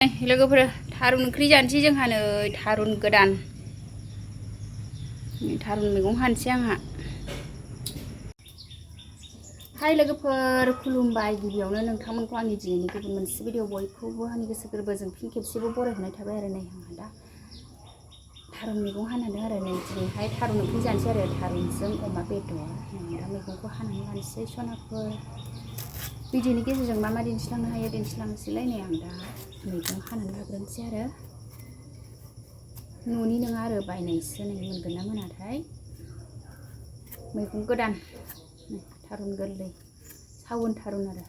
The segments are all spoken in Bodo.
लोगोफोर थारुन ओंख्रि जानोसै जोंहा नै थारुन गोदान थारुन मैगं हानोसै आंहा हाय लोगोफोर खुलुमबाय गिबियावनो नोंथांमोनखौ आंनि दिनैनि गुबुन मोनसे भिडिअ बयखौबो आंनि गोसो गोरबोजों फिन खेबसेबो बरायहरनाय थाबाय आरो नै आंहा दा थारुन मैगं हानानै आरो नै दिनैहाय थारुन ओंख्रि जानोसै आरो थारुनजों अमा बेदर दा मैगंखौ हानानै लानोसै सनाफोर भिडिअनि गेजेरजों मा दिन्थिलांनो हायो दिन्थिलांनोसैलाय नै आं दा मैगं हानानै लाग्रोनोसै आरो न'नि नङा आरो बायनायसो नै मोनगोन ना मोनाथाय मैगं गोदान थारुन गोरलै सावन थारुन आरो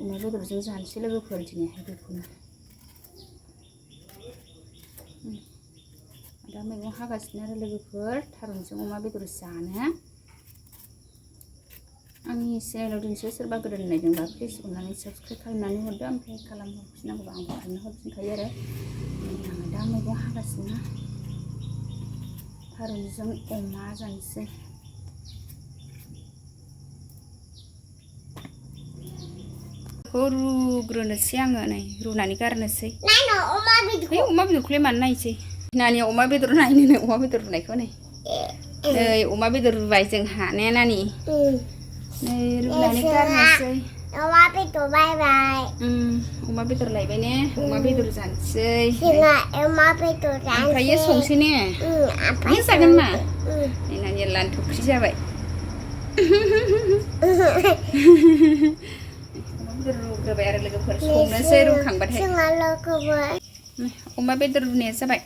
अमा बेदरजों जानोसै लोगोफोर दिनैहाय बेखौनो दा मैगं हागासिनो आरो लोगोफोर थारुनजों अमा बेदर जानो आंनि चेनेलाव दिनैसो सोरबा गोदान नायदोंबा प्लिज अननानै साबस्क्राइब खालामनानै हरदो ओमफ्राय खालामहरफिननांगौबा आंबो खालामना हरफिनखायो आरो आङो दा मैगं हागासिनो थारुनजों अमा जानोसै रुग्रोनोसै आङो नै रुनानै गारनोसै अमा बेदरखौलाय मानो नायसै नानिया अमा बेदर नायनो अमा बेदर रुनायखौ नै अमा बेदर रुबाय जोंहा ने नानि नै रुनानै गारनोसै अमा बेदर बायबाय अमा बेदर लायबाय ने अमा बेदर जानोसै अमा बेदर ओमफ्राय संसै ने नों जागोन मा नै नानिया लान्थ'ख्रि जाबाय रुग्रोबाय आरो लोगोफोर संनोसै रुखांबाथाय अमा बेदर रुनाया जाबाय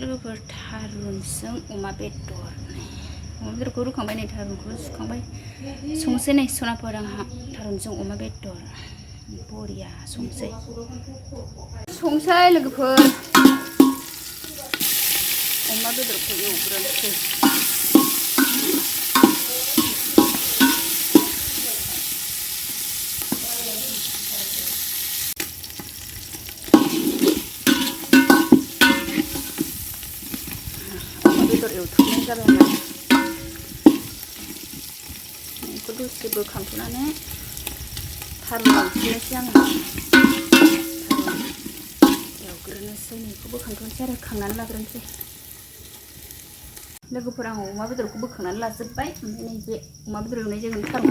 लोगोफोर थारुनजों अमा बेदरखौ रुखांबाय नै थारुनखौ सुखांबाय संसै नै सनाफोर आंहा थारुनजों अमा बेदर बरिया संसै लोगोफोर अमा बेदरखौ एवग्रोनोसै बेदर एवथुमनाय जाबाय आंना बेखौ दसे बोखांथ'नानै थारुन एवथुमनोसै आङो एवग्रोनोसै बेखौ बोखांथ'नोसै आरो खांनानै लाग्रोनोसै लोगोफोर आं अमा बेदरखौ बोखांनानै लाजोब्बाय ओमफ्राय नै बे अमा बेदर एवनाय जागोन थारुन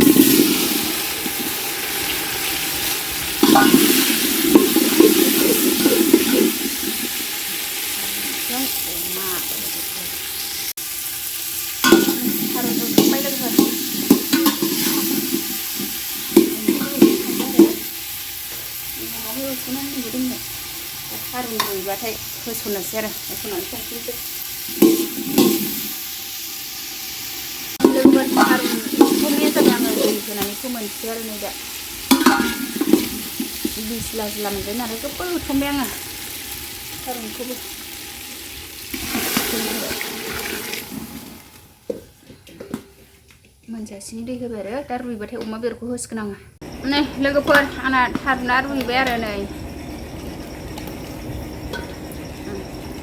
थारुन रुइबाथाय होसननोसै आरो होसननानै संफिनसै लोगोफोर थारुन एवथुमनाया जाबाय आङो दै होनानै फोमोनसै आरो नै दा बिस्ला जिला मोनबाय नालाय गोबाव एवथुमबाय आङो थारुनखौबो मोनजासिनि दै होबाय आरो दा रुइबाथाय अमा बेदरखौ होसिगोन आङो नै लोगोफोर आंना थारुना रुइबाय आरो नै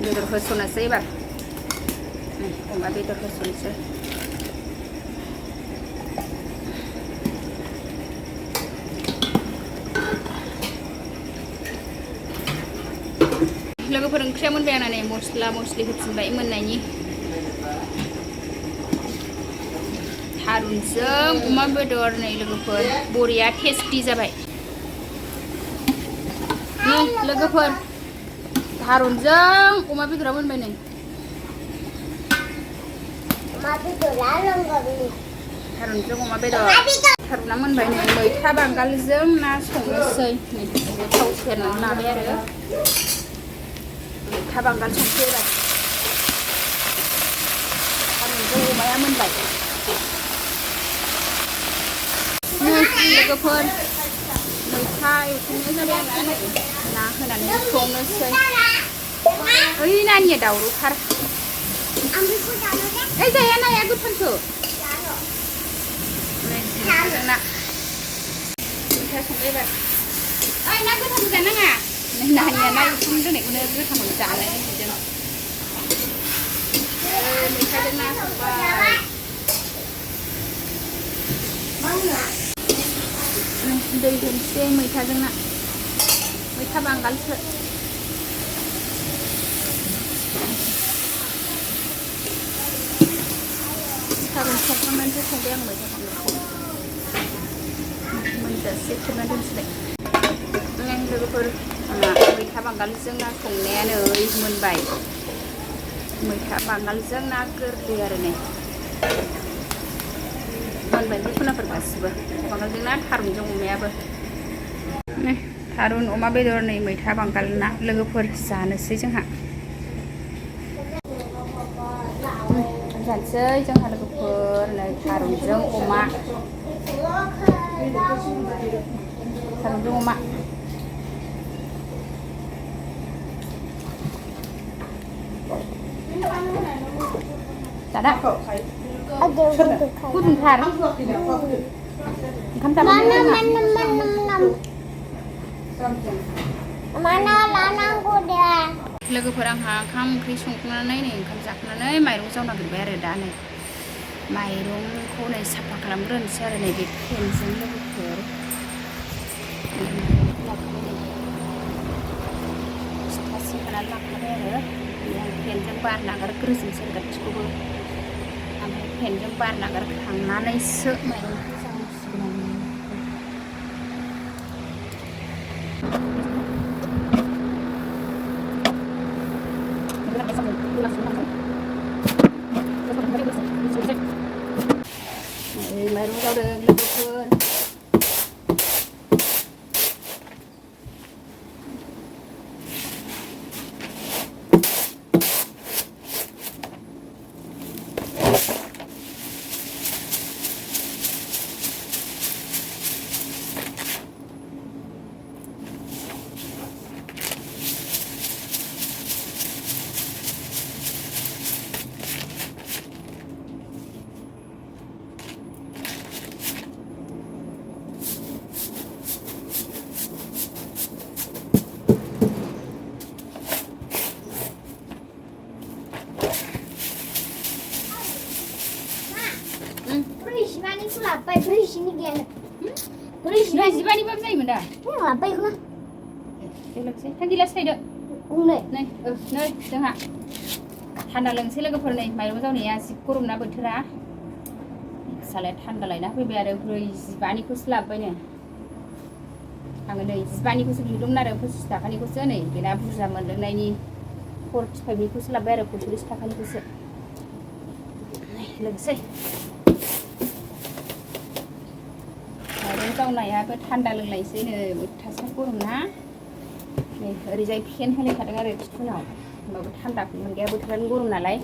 बेदर होसननोसै एबार अमा बेदर होसननोसै लोगोफोर ओंख्रिया मोनबाय आंना नै मस्ला मस्लि होफिनबाय मोननायनि थारुनजों अमा बेदर नै लोगोफोर बरिया टेस्टि जाबाय नै लोगोफोर थारुनजों अमा बेदरा मोनबाय नै थारुनजों अमा बेदर थारुना मोनबाय नै मैथा बांगालजों ना संनोसै नै थाव सेरनानै लाबाय आरो मैथा बांगाल संसै एबार थारुनजों अमाया मोनबाय लोगोफोर मैथा एवथुमनाय जाबाय आंना ना होनानै संनोसै ओइ नानिया दावरावथार ओइ जाया नाया गोथांसो मैथा संबाय एबार ओइ ना गोथांखौ जानाङा नानिया ना एवथुमना दोननायखौनो गोथांखौनो जानो बिदों मैथाजों ना संबाय दै होनोसै मैथाजों ना मैथा बांगालसो थारुन संखांनानैसो संबाय आं मैथा बांगालखौ मोनजासे खोबना दोनसैलाय लोगोफोर आंना मैथा बांगालजों ना संनाया नै मोनबाय मैथा बांगालजों ना गोरलै आरो नै मोनबाय खनाफोर गासिबो मैथा बांगालजों ना थारुनजों अमायाबो थारुन अमा बेदर नै मैथा बांगाल ना लोगोफोर जानोसै जोंहा जानोसै जोंहा लोगोफोर नै थारुनजों अमा जादा गुदुंथार ओंखाम जाबाय लोगोफोर आंहा ओंखाम ओंख्रि संखांनानै नै ओंखाम जाखांनानै माइरं जावनो नागिरबाय आरो दा नै माइरंखौ नै साफा खालामग्रोनोसै आरो नै बे फेनजों लोगोफोर सिथ्लासिम होनानै लाखाबाय आरो आं फेनजों बार नागारग्रोजोबनोसै गासिखौबो ओमफ्राय फेनजों बार नागारखांनानैसो माइरंखौ जावसिगोन माइरं जावदों लोगोफोर जिबानिबाबो जायोमोन दा लोगोसे था गिलास थायदो नै जोंहा थान्दा लोंसै लोगोफोर नै माइरं जावनाया जि गरम ना बोथोरा सालाया थान्दा लायना फैबाय आरो 45निखौसो लाबोबायनो आङो नै 15निखौसो बिदोंमोन आरो 25 थाखानिखौसो नै बेना बुरजा मोनलोंनायनि 45निखौसो लाबोबाय आरो 45 थाखानिखौसो लोगोसे माइरं जावनायाबो थान्दा लोंलायसै नै बोथोरा गरम ना नै ओरैजाय फेन होलायखादों आरो खिथुनाव होमबाबो थान्दाखौ मोनगाया बोथोरानो गरम नालाय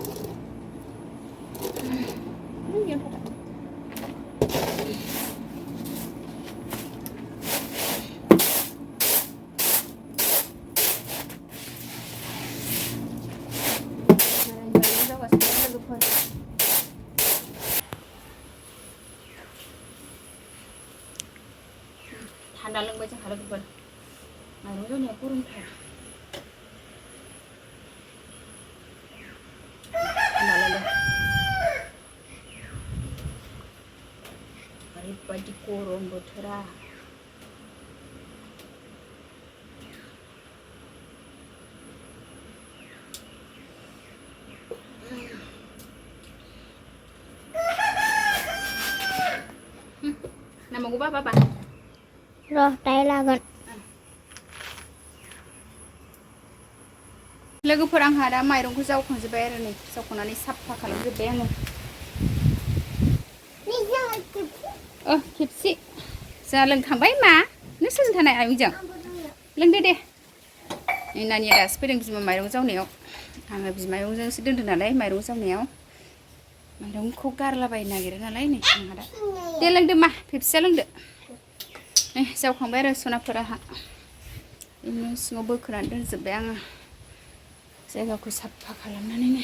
थान्दा लोंबाय जोंहा लोगोफोर माइरं जावनाया गरमथार थान्दा लोंदों ओरैबायदि गरम बोथोरा नांबावगौबा बाबा लोगोफोर आंहा दा माइरंखौ जावखांजोब्बाय आरो नै जावखांनानै साफा खालामजोब्बाय आङो खेबसे जोंहा लोंखांबाय मा नों सोरजों थानाय आइजों लोंदो दे नानिया दासो फैदों बिमा माइरं जावनायाव आङो बिमायंजोंसो दोनदों नालाय माइरं जावनायाव माइरंखौ गारलाबायनो नागिरो नालाय नै आंहा दा दे लोंदो मा खेबसेया लोंदो जावखांबाय आरो सनाफोराहा न' सिङाव बोखोनानै दोनजोब्बाय आङो जायगाखौ साफा खालामनानैनो